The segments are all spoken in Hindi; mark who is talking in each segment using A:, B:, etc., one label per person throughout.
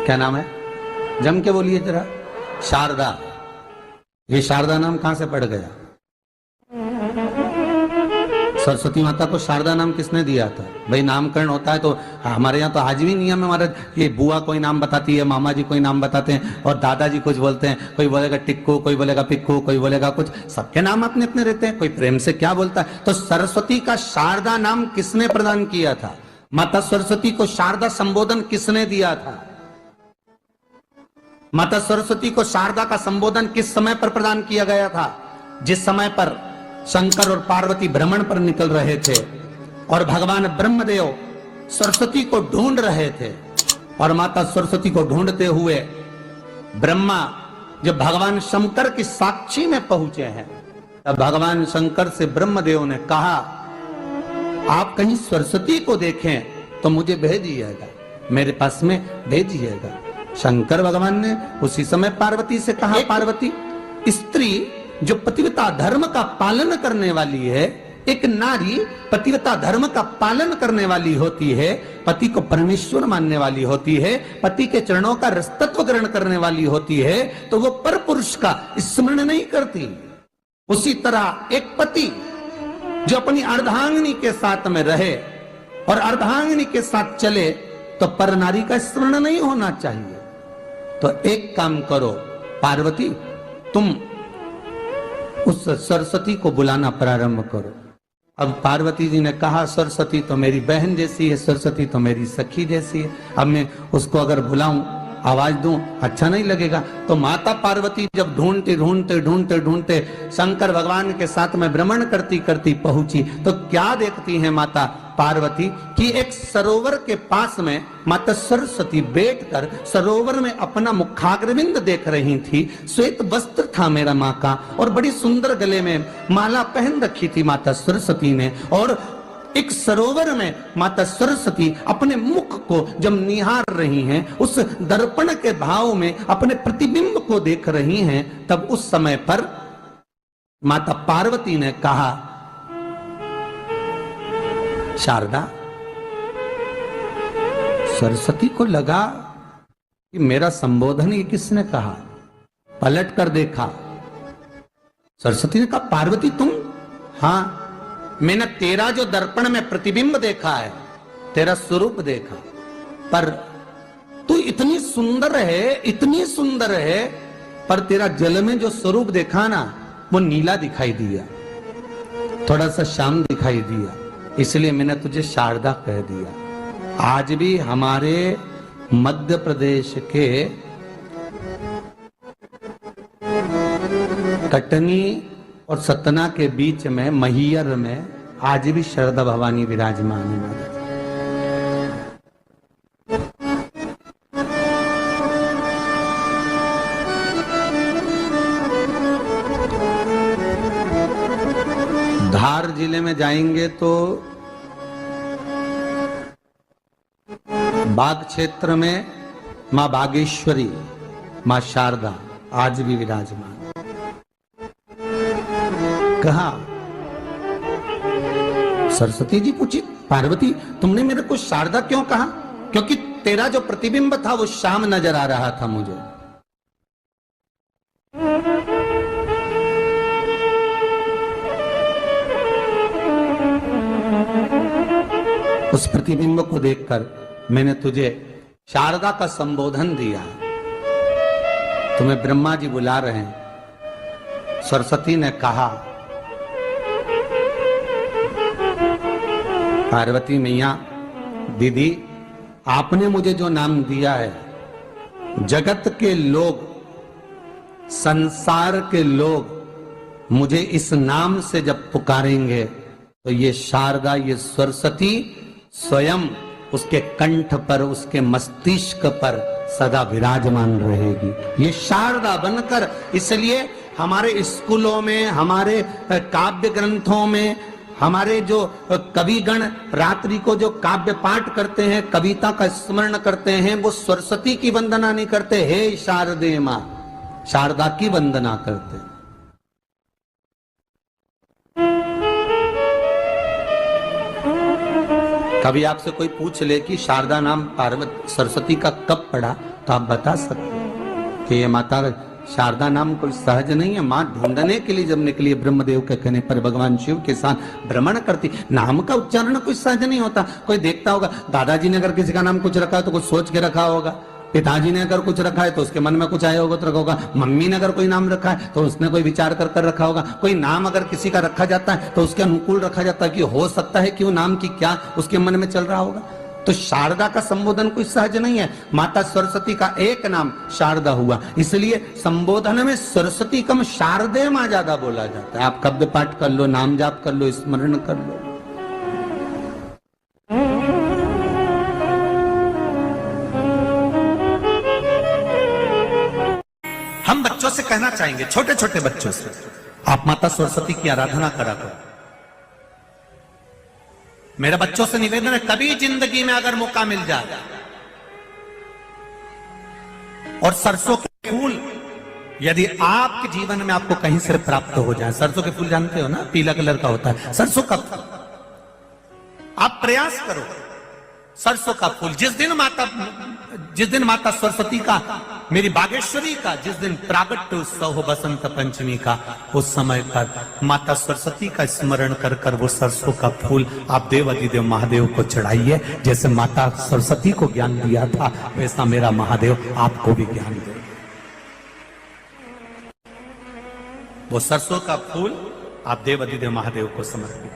A: क्या नाम है? जम के बोलिए जरा। शारदा। ये शारदा नाम कहां से पड़ गया? सरस्वती माता को शारदा नाम किसने दिया था? भाई नामकरण होता है तो हमारे यहाँ तो आज भी नियम है हमारा, ये बुआ कोई नाम बताती है, मामा जी कोई नाम बताते हैं और दादाजी कुछ बोलते हैं, कोई बोलेगा टिक्कू, कोई बोलेगा पिक्कू, कोई बोलेगा कुछ, सबके नाम अपने अपने रहते हैं, कोई प्रेम से क्या बोलता है। तो सरस्वती का शारदा नाम किसने प्रदान किया था? माता सरस्वती को शारदा संबोधन किसने दिया था? माता सरस्वती को शारदा का संबोधन किस समय पर प्रदान किया गया था? जिस समय पर शंकर और पार्वती भ्रमण पर निकल रहे थे और भगवान ब्रह्मदेव सरस्वती को ढूंढ रहे थे, और माता सरस्वती को ढूंढते हुए ब्रह्मा जब भगवान शंकर की साक्षी में पहुंचे हैं, तब भगवान शंकर से ब्रह्मदेव ने कहा, आप कहीं सरस्वती को देखें तो मुझे भेजिएगा, मेरे पास में भेजिएगा। शंकर भगवान ने उसी समय पार्वती से कहा, पार्वती, स्त्री जो पतिव्रता धर्म का पालन करने वाली है, एक नारी पतिव्रता धर्म का पालन करने वाली होती है, पति को परमेश्वर मानने वाली होती है, पति के चरणों का रसतत्व ग्रहण करने वाली होती है, तो वो पर पुरुष का स्मरण नहीं करती। उसी तरह एक पति जो अपनी अर्धांगिनी के साथ में रहे और अर्धांगिनी के साथ चले, तो पर नारी का स्मरण नहीं होना चाहिए। तो एक काम करो पार्वती, तुम उस सरस्वती को बुलाना प्रारंभ करो। अब पार्वती जी ने कहा, सरस्वती तो मेरी बहन जैसी है, सरस्वती तो मेरी सखी जैसी है, अब मैं उसको अगर बुलाऊं, आवाज दूं, अच्छा नहीं लगेगा। तो माता पार्वती जब ढूंढते ढूंढते ढूंढते ढूंढते शंकर भगवान के साथ में भ्रमण करती करती पहुंची, तो क्या देखती है माता पार्वती कि एक सरोवर के पास में माता सरस्वती बैठकर सरोवर में अपना मुखाग्रविंद देख रही थी। श्वेत वस्त्र था मेरा माँ का, और बड़ी सुंदर गले में माला पहन रखी थी माता सरस्वती ने, और एक सरोवर में माता सरस्वती अपने मुख को जब निहार रही हैं, उस दर्पण के भाव में अपने प्रतिबिंब को देख रही हैं, तब उस समय पर माता पार्वती ने कहा, शारदा, सरस्वती को लगा कि मेरा संबोधन ये किसने कहा, पलट कर देखा, सरस्वती ने कहा, पार्वती तुम? हाँ, मैंने तेरा जो दर्पण में प्रतिबिंब देखा है, तेरा स्वरूप देखा, पर तू इतनी सुंदर है, इतनी सुंदर है, पर तेरा जल में जो स्वरूप देखा ना, वो नीला दिखाई दिया, थोड़ा सा श्याम दिखाई दिया, इसलिए मैंने तुझे शारदा कह दिया। आज भी हमारे मध्य प्रदेश के कटनी और सतना के बीच में महियर में आज भी शारदा भवानी विराजमान है। धार जिले में जाएंगे तो बाग क्षेत्र में मां बागेश्वरी, मां शारदा आज भी विराजमान। कहा, सरस्वती जी पूछी, पार्वती तुमने मेरे को शारदा क्यों कहा? क्योंकि तेरा जो प्रतिबिंब था वो श्याम नजर आ रहा था मुझे। उस प्रतिबिंब को देखकर मैंने तुझे शारदा का संबोधन दिया। तुम्हें ब्रह्मा जी बुला रहे हैं। सरस्वती ने कहा, पार्वती मैया, दीदी, आपने मुझे जो नाम दिया है, जगत के लोग, संसार के लोग मुझे इस नाम से जब पुकारेंगे, तो ये शारदा, ये सरस्वती स्वयं उसके कंठ पर, उसके मस्तिष्क पर सदा विराजमान रहेगी, ये शारदा बनकर। इसलिए हमारे स्कूलों में, हमारे काव्य ग्रंथों में, हमारे जो कविगण रात्रि को जो काव्य पाठ करते हैं, कविता का स्मरण करते हैं, वो सरस्वती की वंदना नहीं करते, हे शारदे मां, शारदा की वंदना करते। कभी आपसे कोई पूछ ले कि शारदा नाम पार्वती सरस्वती का कब पड़ा, तो आप बता सकते हो कि ये माता शारदा नाम कोई सहज नहीं है। माँ ढूंढने के लिए जब निकली ब्रह्मदेव के कहने पर भगवान शिव के साथ भ्रमण करती, नाम का उच्चारण कोई सहज नहीं होता। कोई देखता होगा, दादाजी ने अगर किसी का नाम कुछ रखा है तो कुछ सोच के रखा होगा, पिताजी ने अगर कुछ रखा है तो उसके मन में कुछ आया होगा तो रखा होगा, मम्मी ने अगर कोई नाम रखा है तो उसने कोई विचार कर कर रखा होगा। कोई नाम अगर किसी का रखा जाता है तो उसके अनुकूल रखा जाता है कि हो सकता है कि वो नाम की क्या उसके मन में चल रहा होगा। तो शारदा का संबोधन कोई सहज नहीं है। माता सरस्वती का एक नाम शारदा हुआ, इसलिए संबोधन में सरस्वती कम शारदे मां ज्यादा बोला जाता है। आप कब्द पाठ कर लो, नाम जाप कर लो, स्मरण कर लो। हम बच्चों से कहना चाहेंगे, छोटे छोटे बच्चों से, आप माता सरस्वती की आराधना करा करो। मेरे बच्चों से निवेदन है, कभी जिंदगी में अगर मौका मिल जाए और सरसों के फूल यदि आपके जीवन में आपको कहीं से प्राप्त हो जाए, सरसों के फूल जानते हो ना, पीला कलर का होता है सरसों का फूल, आप प्रयास करो सरसों का फूल। जिस दिन माता सरस्वती का, मेरी बागेश्वरी का जिस दिन प्रागट्य उत्सव हो बसंत पंचमी का, उस समय पर माता सरस्वती का स्मरण कर कर वो सरसों का फूल आप देव अधिदेव महादेव को चढ़ाइए। जैसे माता सरस्वती को ज्ञान दिया था वैसा मेरा महादेव आपको भी ज्ञान दे। वो सरसों का फूल आप देव अधिदेव महादेव को समर्पित।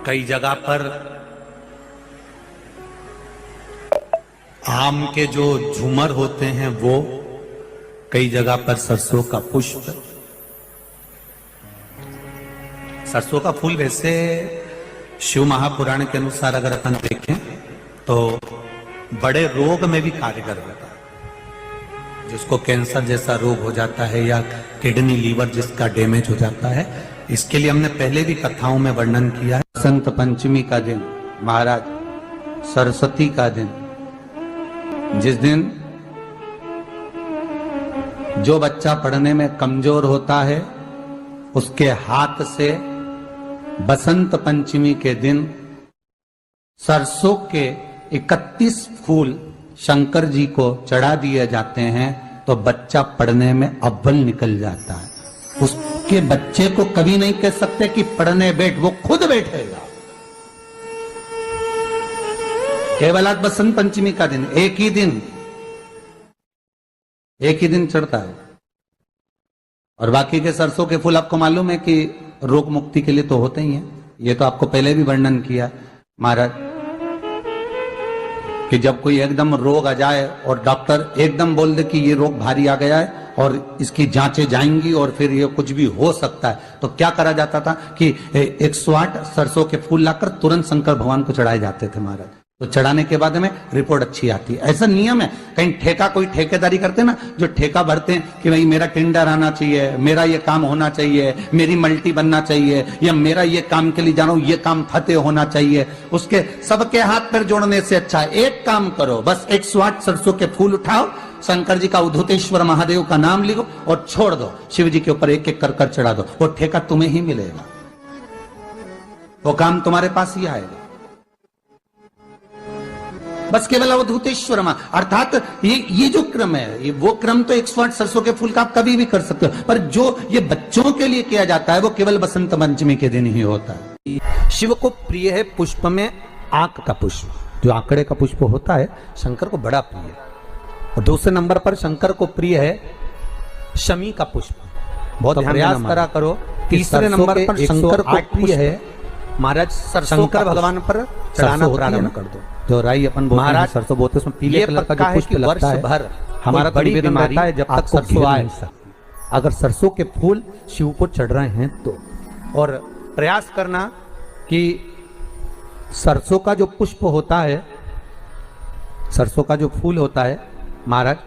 A: कई जगह पर आम के जो झूमर होते हैं वो, कई जगह पर सरसों का पुष्प, सरसों का फूल वैसे शिव महापुराण के अनुसार अगर अपन देखें तो बड़े रोग में भी कारगर होता है। जिसको कैंसर जैसा रोग हो जाता है या किडनी लीवर जिसका डैमेज हो जाता है, इसके लिए हमने पहले भी कथाओं में वर्णन किया है। बसंत पंचमी का दिन, महाराज सरस्वती का दिन, जिस दिन जो बच्चा पढ़ने में कमजोर होता है उसके हाथ से बसंत पंचमी के दिन सरसों के 31 फूल शंकर जी को चढ़ा दिए जाते हैं तो बच्चा पढ़ने में अव्वल निकल जाता है। उसके बच्चे को कभी नहीं कह सकते कि पढ़ने बैठ, वो खुद बैठेगा। केवल आज बसंत पंचमी का दिन, एक ही दिन चढ़ता है। और बाकी के सरसों के फूल आपको मालूम है कि रोग मुक्ति के लिए तो होते ही हैं। ये तो आपको पहले भी वर्णन किया महाराज कि जब कोई एकदम रोग आ जाए और डॉक्टर एकदम बोल दे कि ये रोग भारी आ गया है और इसकी जांचें जाएंगी और फिर ये कुछ भी हो सकता है, तो क्या करा जाता था कि 108 सरसों के फूल लाकर तुरंत शंकर भगवान को चढ़ाए जाते थे महाराज। तो चढ़ाने के बाद में रिपोर्ट अच्छी आती है। ऐसा नियम है। कहीं ठेका, कोई ठेकेदारी करते हैं ना, जो ठेका भरते हैं कि भाई मेरा टेंडर आना चाहिए, मेरा ये काम होना चाहिए, मेरी मल्टी बनना चाहिए, या मेरा ये काम के लिए जा रहा हूं, ये काम फतेह होना चाहिए, उसके सबके हाथ पैर जोड़ने से अच्छा है एक काम करो, बस 108 सरसों के फूल उठाओ, शंकर जी का उद्धतेश्वर महादेव का नाम लिखो और छोड़ दो, शिव जी के ऊपर एक एक कर कर चढ़ा दो, वो ठेका तुम्हें ही मिलेगा, वो काम तुम्हारे पास ही आएगा। बस केवल अवधूतेश्वर मां, अर्थात ये जो क्रम है, ये वो क्रम तो 108 सरसों के फूल का आप कभी भी कर सकते हो, पर जो ये बच्चों के लिए किया जाता है वो केवल बसंत पंचमी के दिन ही होता है। शिव को प्रिय है पुष्प में आंक का पुष्प, जो आंकड़े का पुष्प होता है शंकर को बड़ा प्रिय है। और दूसरे नंबर पर शंकर को प्रिय है शमी का पुष्प, बहुत प्रयास करा करो। तीसरे नंबर पर शंकर को प्रिय है महाराज शंकर भगवान पर चढ़ाना प्रारंभ कर दो। जो राई अपन महाराज सरसों बोते उसमें पीले कलर का जो पुष्प लगता है, भर हमारा बड़ी बीमारी है जब तक सरसों आए, अगर सरसों के फूल शिव को चढ़ रहे हैं तो, और प्रयास करना कि सरसों का जो पुष्प होता है, सरसों का जो फूल होता है महाराज,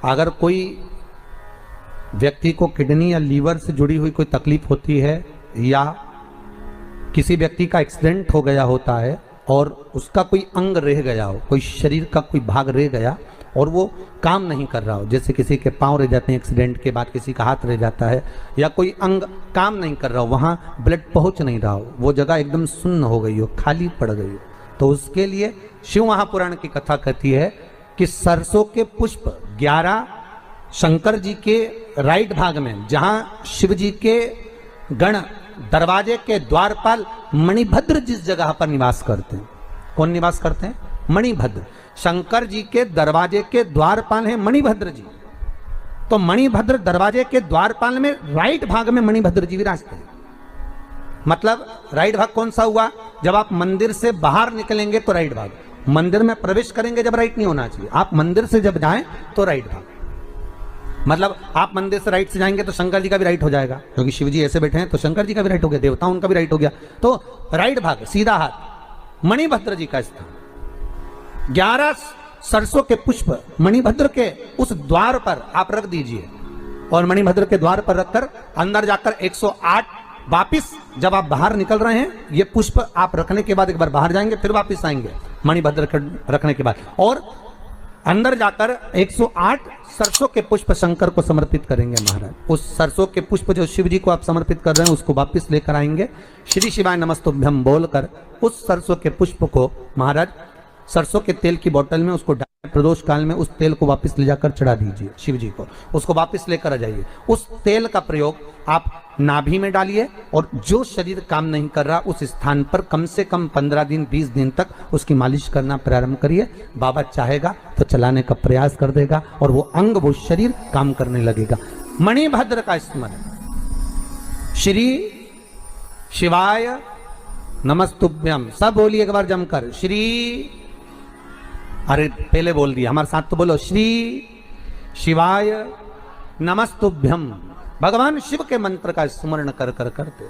A: अगर कोई व्यक्ति को किडनी या लीवर से जुड़ी हुई कोई तकलीफ होती है या किसी व्यक्ति का एक्सीडेंट हो गया होता है और उसका कोई अंग रह गया हो, कोई शरीर का कोई भाग रह गया, और वो काम नहीं कर रहा हो, जैसे किसी के पांव रह जाते हैं एक्सीडेंट के बाद, किसी का हाथ रह जाता है, या कोई अंग काम नहीं कर रहा हो, वहाँ ब्लड पहुँच नहीं रहा हो, वो जगह एकदम सुन्न हो गई हो, खाली पड़ गई हो, तो उसके लिए शिव महापुराण की कथा कहती है कि सरसों के पुष्प 11 शंकर जी के राइट भाग में, जहाँ शिव जी के गण दरवाजे के द्वारपाल मणिभद्र जिस जगह पर निवास करते हैं, कौन निवास करते हैं? मणिभद्र। शंकर जी के दरवाजे के द्वारपाल हैं मणिभद्र जी, तो मणिभद्र दरवाजे के द्वारपाल में राइट भाग में मणिभद्र जी विराजते हैं। मतलब राइट भाग कौन सा हुआ? जब आप मंदिर से बाहर निकलेंगे तो राइट भाग, मंदिर में प्रवेश करेंगे जब राइट नहीं होना चाहिए, आप मंदिर से जब जाएं तो राइट भाग। मतलब आप मंदिर से राइट से जाएंगे तो शंकर जी का भी राइट हो जाएगा, क्योंकि शिव जी ऐसे बैठे हैं तो शंकर जी का भी राइट हो गया, देवता उनका भी राइट हो गया, तो राइट भाग सीधा हाथ मणिभद्र जी का स्थान। 11 सरसों के पुष्प मणिभद्र के उस द्वार पर आप रख दीजिए, और मणिभद्र के द्वार पर रखकर अंदर जाकर 108 वापिस जब आप बाहर निकल रहे हैं, ये पुष्प आप रखने के बाद एक बार बाहर जाएंगे, फिर वापिस आएंगे मणिभद्र रखने के बाद, और अंदर जाकर 108 सरसों के पुष्प शंकर को समर्पित करेंगे महाराज। उस सरसों के पुष्प जो शिव जी को आप समर्पित कर रहे हैं उसको वापिस लेकर आएंगे, श्री शिवाय नमस्तुभ्यम बोलकर उस सरसों के पुष्प को महाराज सरसों के तेल की बोतल में उसको प्रदोष काल में उस तेल को वापस ले जाकर चढ़ा दीजिए शिव जी को, उसको वापस लेकर आ जाइए। उस तेल का प्रयोग आप नाभि में डालिए, और जो शरीर काम नहीं कर रहा उस स्थान पर कम से कम 15 दिन 20 दिन तक उसकी मालिश करना प्रारंभ करिए। बाबा चाहेगा तो चलाने का प्रयास कर देगा और वो अंग वो शरीर काम करने लगेगा। मणिभद्र का स्मरण, श्री शिवाय नमस्तुभ्यम, सब बोलिए एक बार जमकर, श्री, अरे पहले बोल दिया, हमारे साथ तो बोलो, श्री शिवाय नमस्तुभ्यम। भगवान शिव के मंत्र का स्मरण कर कर करते